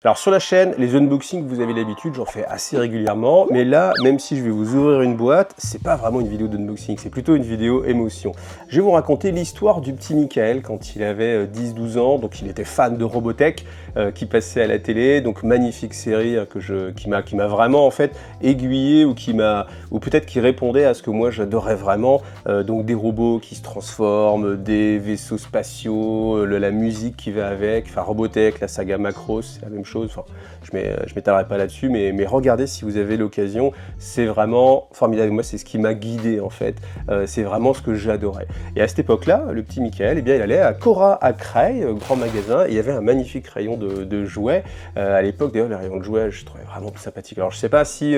Alors sur la chaîne, les unboxings, vous avez l'habitude, j'en fais assez régulièrement, mais là, même si je vais vous ouvrir une boîte, c'est pas vraiment une vidéo d'unboxing, c'est plutôt une vidéo émotion. Je vais vous raconter l'histoire du petit Michael quand il avait 10-12 ans, donc il était fan de Robotech, qui passait à la télé, donc magnifique série qui m'a vraiment en fait aiguillé ou peut-être qui répondait à ce que moi j'adorais vraiment, donc des robots qui se transforment, des vaisseaux spatiaux, la musique qui va avec, enfin Robotech, la saga Macross, c'est la même chose. Enfin, je m'étalerai pas là-dessus, mais regardez si vous avez l'occasion, c'est vraiment formidable. Moi, c'est ce qui m'a guidé en fait. C'est vraiment ce que j'adorais. Et à cette époque-là, le petit Michael, eh bien, il allait à Cora à Creil, grand magasin, et il y avait un magnifique rayon de jouets. À l'époque, d'ailleurs, les rayons de jouets, je trouvais vraiment plus sympathique. Alors, je sais pas si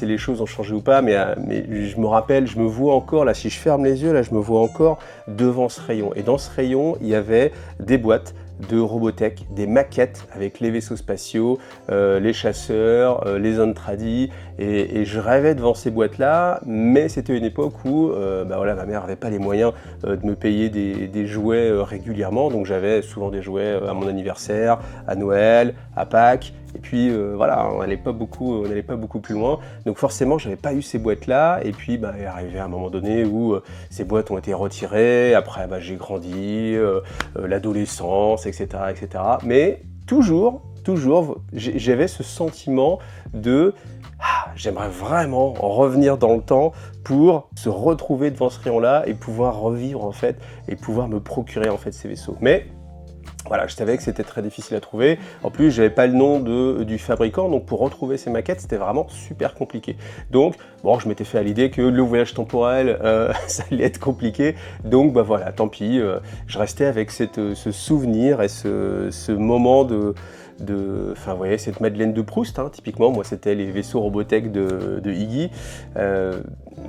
les choses ont changé ou pas, mais je me rappelle, je me vois encore là, si je ferme les yeux, là, je me vois encore devant ce rayon. Et dans ce rayon, il y avait des boîtes de Robotech, des maquettes avec les vaisseaux spatiaux, les chasseurs, les Antradi, et je rêvais devant ces boîtes-là, mais c'était une époque où voilà, ma mère n'avait pas les moyens de me payer des jouets régulièrement, donc j'avais souvent des jouets à mon anniversaire, à Noël, à Pâques, et puis voilà, on n'allait pas beaucoup plus loin, donc forcément j'avais pas eu ces boîtes-là, et puis est arrivé un moment donné où ces boîtes ont été retirées, après j'ai grandi, l'adolescence, etc., etc. Mais toujours, j'avais ce sentiment de j'aimerais vraiment revenir dans le temps pour se retrouver devant ce rayon-là et pouvoir revivre en fait, et pouvoir me procurer en fait ces vaisseaux. Mais voilà, je savais que c'était très difficile à trouver. En plus, j'avais pas le nom du fabricant, donc pour retrouver ces maquettes, c'était vraiment super compliqué. Donc, bon, je m'étais fait à l'idée que le voyage temporel, ça allait être compliqué. Donc, voilà, tant pis. Je restais avec ce souvenir et ce moment enfin, vous voyez, cette Madeleine de Proust, hein, typiquement, moi, c'était les vaisseaux Robotech de Iggy.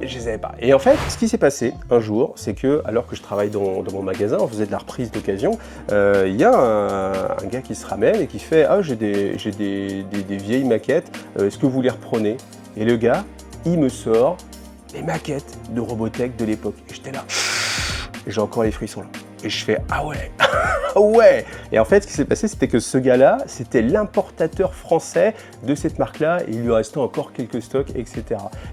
Je les avais pas. Et en fait, ce qui s'est passé un jour, c'est que, alors que je travaille dans mon magasin, on faisait de la reprise d'occasion, il y a un gars qui se ramène et qui fait « Ah, j'ai des vieilles maquettes, est-ce que vous les reprenez ?» Et le gars, il me sort les maquettes de Robotech de l'époque. Et j'étais là, et j'ai encore les frissons là. Et je fais « Ah ouais, ouais !» Et en fait, ce qui s'est passé, c'était que ce gars-là, c'était l'importateur français de cette marque-là, et il lui restait encore quelques stocks, etc.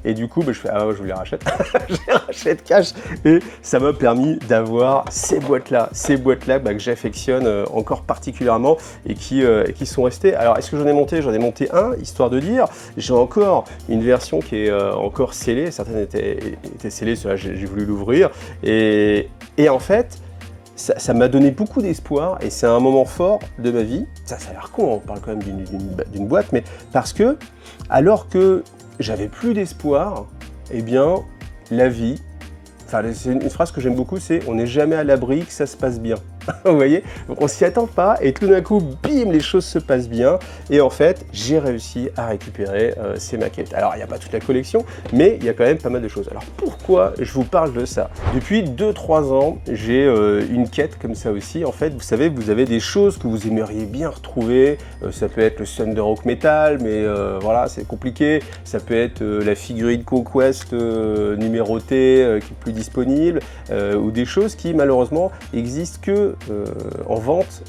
Et du coup, je fais « Ah ouais, je vous les rachète !» Je les rachète cash, et ça m'a permis d'avoir ces boîtes-là que j'affectionne encore particulièrement, et qui sont restées. Alors, est-ce que j'en ai monté? J'en ai monté un, histoire de dire. J'ai encore une version qui est encore scellée, certaines étaient scellées, celle-là, j'ai voulu l'ouvrir, et en fait, ça m'a donné beaucoup d'espoir, et c'est un moment fort de ma vie. Ça a l'air con, on parle quand même d'une boîte, mais parce que, alors que j'avais plus d'espoir, eh bien, la vie, enfin, c'est une phrase que j'aime beaucoup, c'est « on n'est jamais à l'abri que ça se passe bien ». Vous voyez? Donc on s'y attend pas, et tout d'un coup, bim, les choses se passent bien, et en fait, j'ai réussi à récupérer ces maquettes. Alors, il n'y a pas toute la collection, mais il y a quand même pas mal de choses. Alors, pourquoi je vous parle de ça? Depuis 2-3 ans, j'ai une quête comme ça aussi. En fait, vous savez, vous avez des choses que vous aimeriez bien retrouver. Ça peut être le Thunder Hawk Metal, mais voilà, c'est compliqué. Ça peut être la figurine Conquest numérotée qui est plus disponible, ou des choses qui, malheureusement, existent que en vente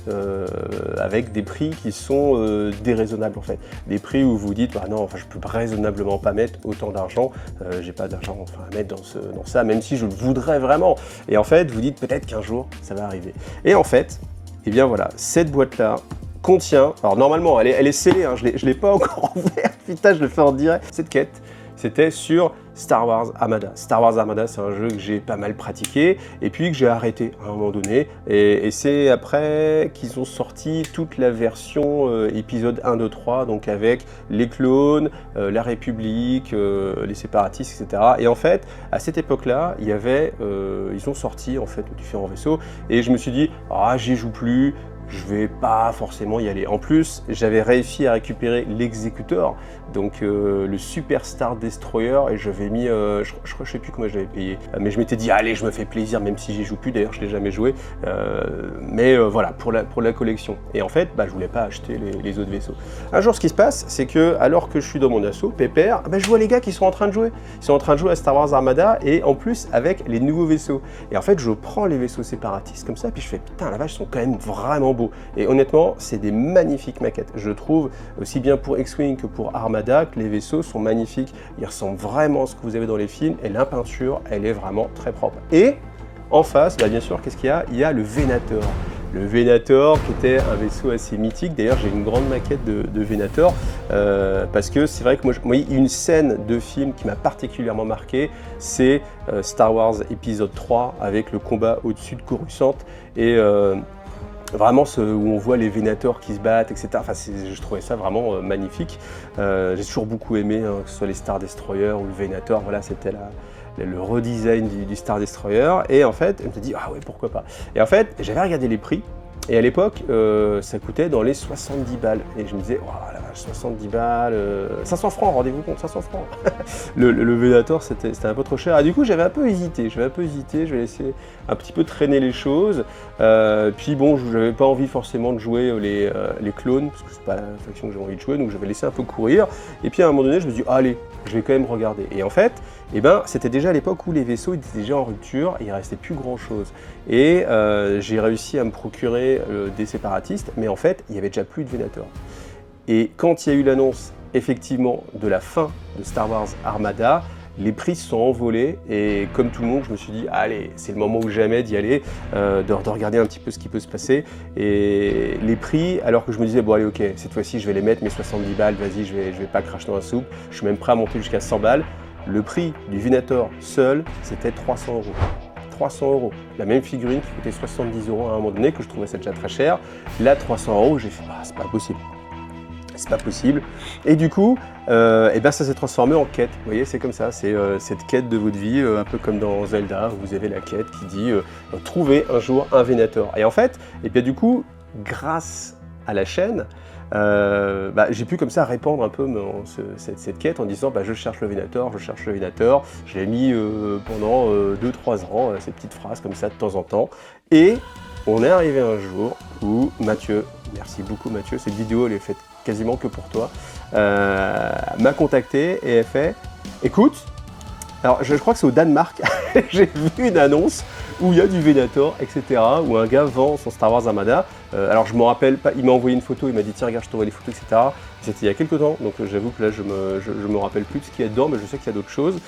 avec des prix qui sont déraisonnables en fait. Des prix où vous dites, bah non, enfin, je peux raisonnablement pas mettre autant d'argent, j'ai pas d'argent à mettre dans ça, même si je le voudrais vraiment. Et en fait, vous dites peut-être qu'un jour, ça va arriver. Et en fait, eh bien voilà, cette boîte-là contient, alors normalement, elle est scellée, hein, je l'ai pas encore ouverte, putain, je le fais en direct. Cette quête, c'était sur Star Wars Armada. Star Wars Armada, c'est un jeu que j'ai pas mal pratiqué et puis que j'ai arrêté à un moment donné. Et c'est après qu'ils ont sorti toute la version épisode 1, 2, 3, donc avec les clones, la République, les séparatistes, etc. Et en fait, à cette époque-là, il y avait, ils ont sorti en fait différents vaisseaux et je me suis dit, ah, j'y joue plus. Je vais pas forcément y aller. En plus, j'avais réussi à récupérer l'exécuteur, donc le Super Star Destroyer, et j'avais mis, je sais plus comment je l'avais payé, mais je m'étais dit, allez, je me fais plaisir, même si j'y joue plus, d'ailleurs je l'ai jamais joué, mais voilà, pour la collection. Et en fait, je voulais pas acheter les autres vaisseaux. Un jour, ce qui se passe, c'est que, alors que je suis dans mon assaut, pépère, je vois les gars qui sont en train de jouer. Ils sont en train de jouer à Star Wars Armada, et en plus, avec les nouveaux vaisseaux. Et en fait, je prends les vaisseaux séparatistes comme ça, puis je fais, putain, la vache, ils sont quand même vraiment beaux. beau. Et honnêtement, c'est des magnifiques maquettes. Je trouve, aussi bien pour X-Wing que pour Armada, que les vaisseaux sont magnifiques. Ils ressemblent vraiment à ce que vous avez dans les films et la peinture, elle est vraiment très propre. Et en face, bah bien sûr, qu'est-ce qu'il y a? Il y a le Venator. Le Venator qui était un vaisseau assez mythique. D'ailleurs, j'ai une grande maquette de Venator parce que c'est vrai que moi, une scène de film qui m'a particulièrement marqué, c'est Star Wars épisode 3 avec le combat au-dessus de Coruscant et vraiment où on voit les Venators qui se battent, etc. Enfin, je trouvais ça vraiment magnifique. J'ai toujours beaucoup aimé, hein, que ce soit les Star Destroyer ou le Venator. Voilà, c'était le redesign du Star Destroyer, et en fait, elle me dit ah ouais, pourquoi pas. Et en fait, j'avais regardé les prix, et à l'époque, ça coûtait dans les 70 balles. Et je me disais, oh la vache, 70 balles, 500 francs, rendez-vous compte, 500 francs. le Venator, c'était un peu trop cher. Et du coup, j'avais un peu hésité, je vais laisser un petit peu traîner les choses. Puis bon, je n'avais pas envie forcément de jouer les clones, parce que c'est pas la faction que j'ai envie de jouer, donc j'avais laissé un peu courir. Et puis à un moment donné, je me suis dit, allez, je vais quand même regarder. Et en fait, eh ben, c'était déjà à l'époque où les vaisseaux étaient déjà en rupture, et il ne restait plus grand chose. Et j'ai réussi à me procurer des séparatistes, mais en fait, il n'y avait déjà plus de Venator. Et quand il y a eu l'annonce, effectivement, de la fin de Star Wars Armada, les prix se sont envolés, et comme tout le monde, je me suis dit, allez, c'est le moment ou jamais d'y aller, de regarder un petit peu ce qui peut se passer. Et les prix, alors que je me disais, bon allez, ok, cette fois-ci, je vais les mettre, mes 70 balles, vas-y, je vais pas cracher dans la soupe, je suis même prêt à monter jusqu'à 100 balles. Le prix du Venator seul, c'était 300 euros. 300 euros. La même figurine qui coûtait 70 euros à un moment donné, que je trouvais ça déjà très cher. Là, 300 euros, j'ai fait, ah, c'est pas possible. C'est pas possible. Et du coup, eh ben, ça s'est transformé en quête. Vous voyez, c'est comme ça. C'est cette quête de votre vie, un peu comme dans Zelda, où vous avez la quête qui dit trouver un jour un Venator. Et en fait, et bien du coup, grâce à la chaîne, j'ai pu comme ça répandre un peu cette quête en disant je cherche le Venator, je cherche le Venator. Je l'ai mis pendant 2-3 ans, ces petites phrases comme ça de temps en temps. Et on est arrivé un jour où Mathieu, merci beaucoup Mathieu, cette vidéo elle est faite quasiment que pour toi, m'a contacté et elle fait écoute, alors je crois que c'est au Danemark, j'ai vu une annonce où il y a du Venator, etc., où un gars vend son Star Wars Armada. Alors je me rappelle pas, il m'a envoyé une photo, il m'a dit tiens regarde je t'envoie les photos, etc. C'était il y a quelques temps, donc j'avoue que là je me rappelle plus de ce qu'il y a dedans, mais je sais qu'il y a d'autres choses.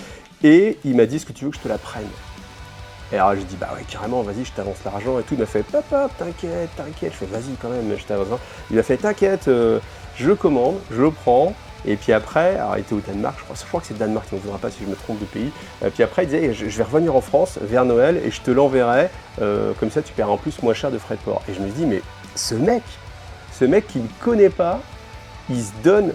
Et il m'a dit est-ce que tu veux que je te la prenne? Et alors j'ai dit bah ouais carrément, vas-y je t'avance l'argent et tout. Il m'a fait papa t'inquiète, je fais vas-y quand même, je t'avance. Il m'a fait t'inquiète, je le commande, je le prends. Et puis après, alors il était au Danemark, je crois que c'est le Danemark, il ne me voudra pas si je me trompe de pays. Puis après, il disait, je vais revenir en France vers Noël et je te l'enverrai, comme ça tu paieras en plus moins cher de frais de port. Et je me dis, mais ce mec qui ne connaît pas, il se donne,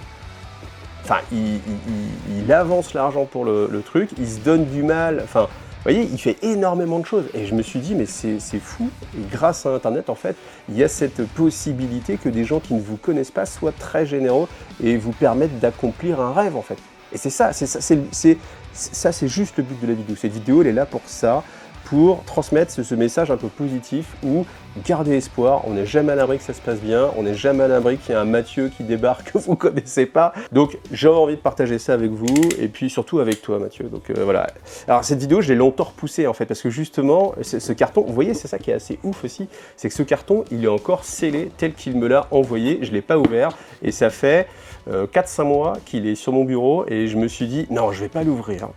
enfin, il avance l'argent pour le truc, il se donne du mal, enfin, vous voyez, il fait énormément de choses. Et je me suis dit, mais c'est fou. Et grâce à Internet, en fait, il y a cette possibilité que des gens qui ne vous connaissent pas soient très généreux et vous permettent d'accomplir un rêve, en fait. Et c'est ça, c'est juste le but de la vidéo. Cette vidéo, elle est là pour ça, pour transmettre ce message un peu positif où gardez espoir, on n'est jamais à l'abri que ça se passe bien, on n'est jamais à l'abri qu'il y ait un Mathieu qui débarque que vous ne connaissez pas. Donc j'ai envie de partager ça avec vous et puis surtout avec toi Mathieu. Donc voilà. Alors cette vidéo, je l'ai longtemps repoussée en fait parce que justement, ce carton, vous voyez, c'est ça qui est assez ouf aussi, c'est que ce carton, il est encore scellé tel qu'il me l'a envoyé, je ne l'ai pas ouvert et ça fait 4-5 mois qu'il est sur mon bureau et je me suis dit, non, je ne vais pas l'ouvrir.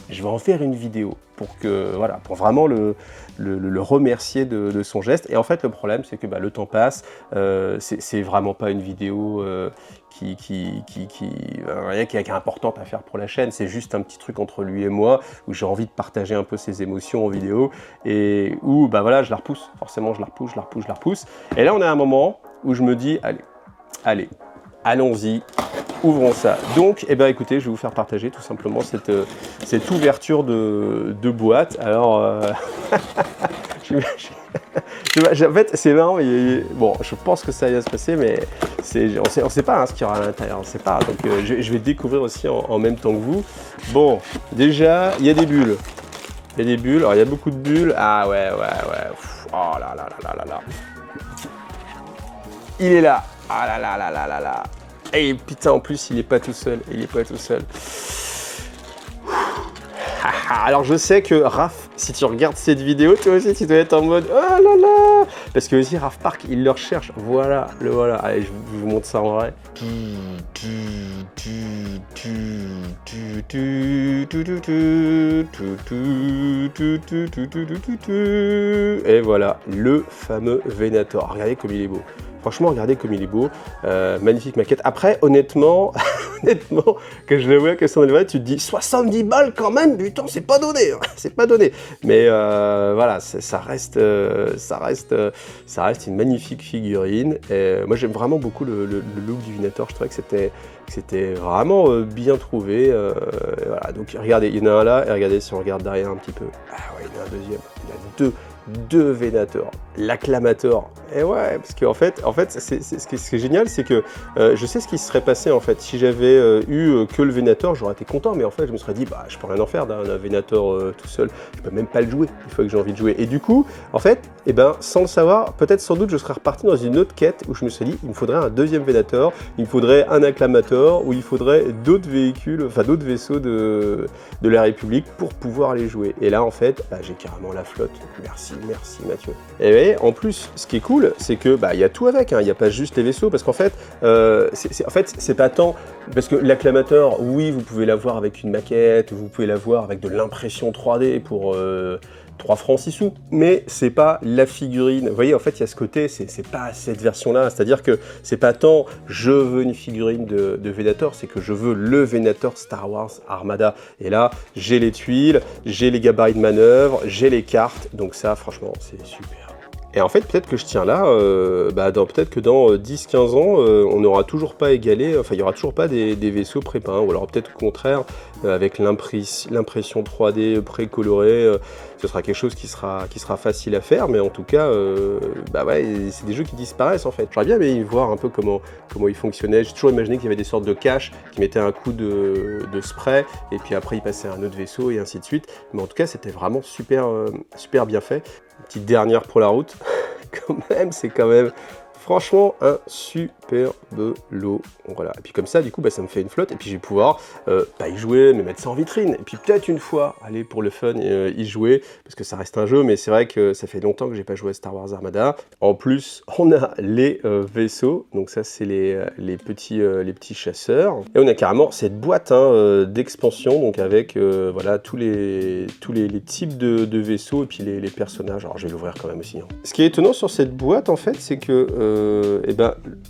Je vais en faire une vidéo pour vraiment le remercier de son geste. Et en fait, le problème, c'est que le temps passe. C'est vraiment pas une vidéo qui est importante à faire pour la chaîne. C'est juste un petit truc entre lui et moi où j'ai envie de partager un peu ses émotions en vidéo et où je la repousse. Forcément, je la repousse. Et là, on est à un moment où je me dis, allez, allons-y. Ouvrons ça. Donc, écoutez, je vais vous faire partager tout simplement cette ouverture de boîte. Alors, en fait, c'est marrant, mais bon, je pense que ça va se passer, mais on ne sait pas ce qu'il y aura à l'intérieur, on ne sait pas. Donc, je vais découvrir aussi en même temps que vous. Bon, déjà, il y a des bulles. Il y a des bulles. Alors, il y a beaucoup de bulles. Ah ouais. Oh là là. Il est là. Ah là. Et putain, en plus, il est pas tout seul. Alors, je sais que Raph si tu regardes cette vidéo, toi aussi tu dois être en mode oh là là, parce que aussi Raf Park il le recherche. Voilà, le voilà. Allez, je vous montre ça en vrai. Et voilà, le fameux Venator. Regardez comme il est beau. Franchement, regardez comme il est beau. Magnifique maquette. Après, honnêtement, quand je le vois que son élevage, tu te dis 70 balles quand même, putain, c'est pas donné. Hein, c'est pas donné. Mais voilà, ça reste une magnifique figurine. Et moi, j'aime vraiment beaucoup le look du Venator. Je trouvais que c'était vraiment bien trouvé. Voilà, donc regardez, il y en a un là, et regardez si on regarde derrière un petit peu. Ah ouais, il y en a un deuxième. Il y a deux Venator, l'acclamator. Et ouais, parce qu'en fait, ce qui est génial, c'est que je sais ce qui se serait passé en fait. Si j'avais eu que le Venator, j'aurais été content, mais en fait, je me serais dit, bah, je peux rien en faire d'un Venator tout seul. Je peux même pas le jouer. Il faut que j'ai envie de jouer. Et du coup, en fait, eh ben, sans le savoir, peut-être sans doute, je serais reparti dans une autre quête où je me suis dit, il me faudrait un deuxième Venator, il me faudrait un acclamator, ou il faudrait d'autres véhicules, enfin d'autres vaisseaux de la République pour pouvoir les jouer. Et là, en fait, bah, j'ai carrément la flotte. Merci Mathieu. Et ouais, en plus, ce qui est cool, c'est que bah il y a tout avec, hein. Il n'y a pas juste les vaisseaux, parce qu'en fait, c'est pas tant parce que l'acclamator, oui, vous pouvez l'avoir avec une maquette, vous pouvez l'avoir avec de l'impression 3D pour 3 francs 6 sous, mais c'est pas la figurine. Vous voyez, en fait, il y a ce côté, c'est pas cette version-là, c'est-à-dire que c'est pas tant je veux une figurine de Venator, c'est que je veux le Venator Star Wars Armada. Et là, j'ai les tuiles, j'ai les gabarits de manœuvre, j'ai les cartes, donc ça, franchement, c'est super. Et en fait, peut-être que je tiens là, peut-être que dans 10-15 ans, on n'aura toujours pas égalé, enfin, il n'y aura toujours pas des vaisseaux prépeints, ou alors peut-être au contraire, avec l'impression 3D précolorée, ce sera quelque chose qui sera facile à faire, mais en tout cas, ouais, c'est des jeux qui disparaissent en fait. J'aurais bien aimé voir un peu comment ils fonctionnaient. J'ai toujours imaginé qu'il y avait des sortes de caches qui mettaient un coup de spray, et puis après ils passaient à un autre vaisseau, et ainsi de suite. Mais en tout cas, c'était vraiment super bien fait. Une petite dernière pour la route, c'est quand même franchement un superbe lot. Voilà. Et puis comme ça, du coup, ça me fait une flotte, et puis je vais pouvoir pas y jouer, mais mettre ça en vitrine. Et puis peut-être une fois, aller pour le fun y jouer, parce que ça reste un jeu, mais c'est vrai que ça fait longtemps que j'ai pas joué à Star Wars Armada. En plus, on a les vaisseaux, donc ça c'est les petits chasseurs. Et on a carrément cette boîte d'expansion, donc avec voilà tous les types de vaisseaux, et puis les personnages. Alors je vais l'ouvrir quand même aussi. Hein. Ce qui est étonnant sur cette boîte, en fait, c'est que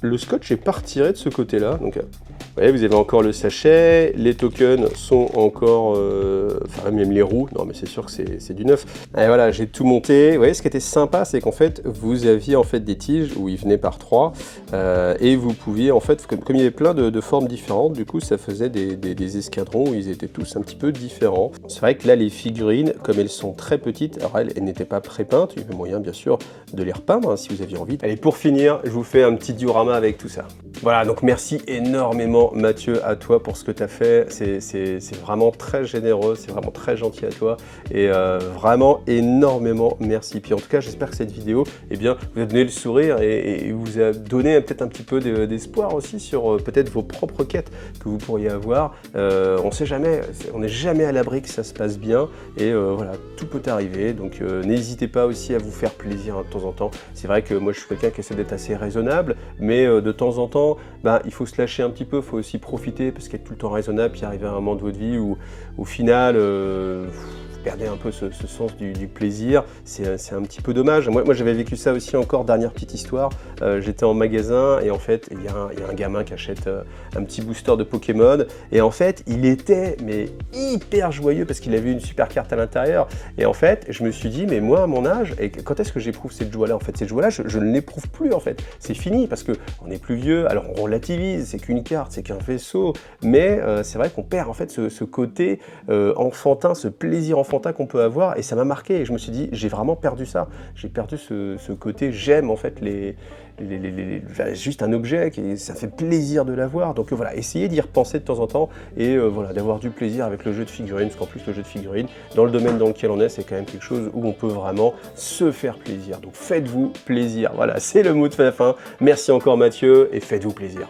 le scotch est pas retiré de ce côté-là. Donc, vous voyez, vous avez encore le sachet, les tokens sont encore, enfin même les roues. Non, mais c'est sûr que c'est du neuf. Et voilà, j'ai tout monté. Vous voyez, ce qui était sympa, c'est qu'en fait, vous aviez en fait des tiges où ils venaient par 3, et vous pouviez en fait, comme il y avait plein de formes différentes, du coup, ça faisait des escadrons où ils étaient tous un petit peu différents. C'est vrai que là, les figurines, comme elles sont très petites, alors elles n'étaient pas pré-peintes. Il y avait moyen, bien sûr, de les repeindre si vous aviez envie. Allez, pour finir, je vous fais un petit diorama avec tout ça. Voilà, donc merci énormément Mathieu à toi pour ce que tu as fait. C'est vraiment très généreux, c'est vraiment très gentil à toi. Et vraiment énormément merci. Puis en tout cas, j'espère que cette vidéo, eh bien, vous a donné le sourire et vous a donné peut-être un petit peu d'espoir aussi sur peut-être vos propres quêtes que vous pourriez avoir. On sait jamais, on n'est jamais à l'abri que ça se passe bien. Et voilà, tout peut arriver. Donc n'hésitez pas aussi à vous faire plaisir de temps en temps. C'est vrai que moi je suis quelqu'un qui essaie d'être assez raisonnable, mais de temps en temps, il faut se lâcher un petit peu, il faut aussi profiter, parce qu'être tout le temps raisonnable, puis arriver à un moment de votre vie où au final, vous perdez un peu ce sens du plaisir, c'est un petit peu dommage. Moi j'avais vécu ça aussi encore, dernière petite histoire, j'étais en magasin et en fait il y a un gamin qui achète un petit booster de Pokémon et en fait il était mais hyper joyeux parce qu'il avait une super carte à l'intérieur et en fait je me suis dit mais moi à mon âge, et quand est-ce que j'éprouve cette joie là en fait? Cette joie là je ne l'éprouve plus en fait, c'est fini parce que on est plus vieux, alors on relativise, c'est qu'une carte, c'est qu'un vaisseau, mais c'est vrai qu'on perd en fait ce côté enfantin, ce plaisir enfantin qu'on peut avoir et ça m'a marqué et je me suis dit j'ai vraiment perdu ça, j'ai perdu ce côté j'aime en fait juste un objet qui ça fait plaisir de l'avoir, donc voilà, essayez d'y repenser de temps en temps et voilà, d'avoir du plaisir avec le jeu de figurines, parce qu'en plus le jeu de figurines dans le domaine dans lequel on est, c'est quand même quelque chose où on peut vraiment se faire plaisir, donc faites-vous plaisir, voilà, c'est le mot de la fin. Merci encore Mathieu et faites-vous plaisir.